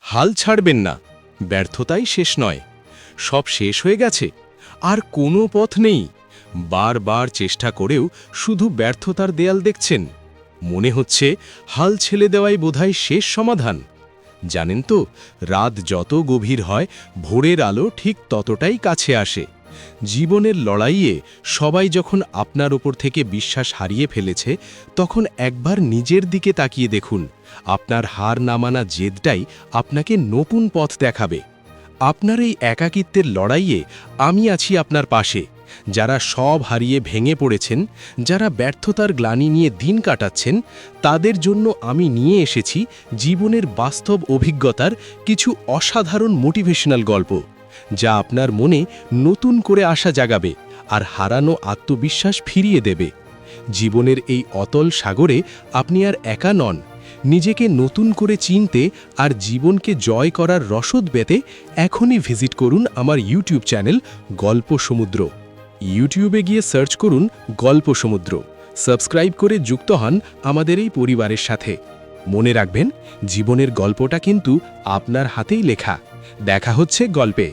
হাল ছাড়বেন না, ব্যর্থতাই শেষ নয়। সব শেষ হয়ে গেছে, আর কোনো পথ নেই। বারবার চেষ্টা করেও শুধু ব্যর্থতার দেয়াল দেখছেন। মনে হচ্ছে হাল ছেড়ে দেওয়াই বোধহয় শেষ সমাধান। জানেন তো, রাত যত গভীর হয়, ভোরের আলো ঠিক ততটাই কাছে আসে। জীবনের লড়াইয়ে সবাই যখন আপনার ওপর থেকে বিশ্বাস হারিয়ে ফেলেছে, তখন একবার নিজের দিকে তাকিয়ে দেখুন। আপনার হার না মানা জেদটাই আপনাকে নতুন পথ দেখাবে। আপনার এই একাকিত্বের লড়াইয়ে আমি আছি আপনার পাশে। যারা সব হারিয়ে ভেঙে পড়েছেন, যারা ব্যর্থতার গ্লানি নিয়ে দিন কাটাচ্ছেন, তাদের জন্য আমি নিয়ে এসেছি জীবনের বাস্তব অভিজ্ঞতার কিছু অসাধারণ মোটিভেশনাল গল্প, যা আপনার মনে নতুন করে আশা জাগাবে আর হারানো আত্মবিশ্বাস ফিরিয়ে দেবে। জীবনের এই অতল সাগরে আপনি আর একা নন। নিজেকে নতুন করে চিনতে আর জীবনকে জয় করার রসদ পেতে এখনই ভিজিট করুন আমার ইউটিউব চ্যানেল গল্প সমুদ্র। ইউটিউবে গিয়ে সার্চ করুন গল্প সমুদ্র। সাবস্ক্রাইব করে যুক্ত হন আমাদের এই পরিবারের সাথে। মনে রাখবেন, জীবনের গল্পটা কিন্তু আপনার হাতেই লেখা। দেখা হচ্ছে গল্পে।